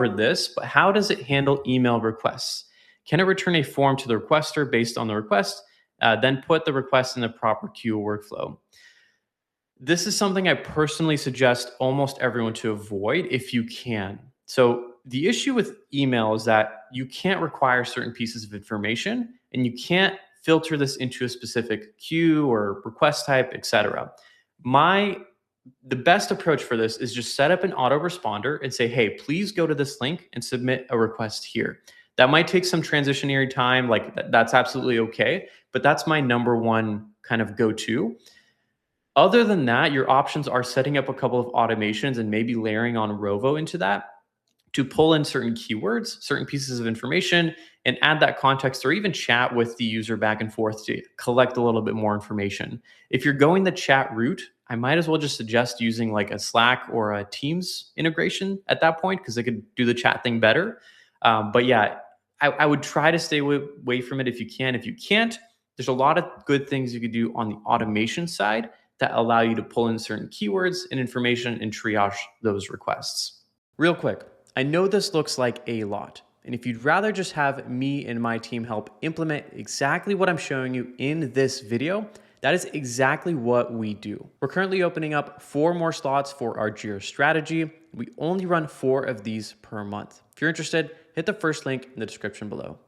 this, but how does it handle email requests? Can it return a form to the requester based on the request, then put the request in the proper queue workflow? This is something I personally suggest almost everyone to avoid if you can. So, the issue with email is that you can't require certain pieces of information and you can't filter this into a specific queue or request type, etc. My the best approach for this is just set up an autoresponder and say, hey, please go to this link and submit a request here. That might take some transitionary time, like that's absolutely okay, but that's my number one kind of go to. Other than that, your options are setting up a couple of automations and maybe layering on Rovo into that to pull in certain keywords, certain pieces of information, and add that context or even chat with the user back and forth to collect a little bit more information. If you're going the chat route, I might as well just suggest using like a Slack or a Teams integration at that point because they could do the chat thing better. But yeah, I would try to stay away from it if you can. If you can't, there's a lot of good things you could do on the automation side that allow you to pull in certain keywords and information and triage those requests. Real quick, I know this looks like a lot, and if you'd rather just have me and my team help implement exactly what I'm showing you in this video, that is exactly what we do. We're currently opening up 4 more slots for our Jira strategy. We only run 4 of these per month. If you're interested, hit the first link in the description below.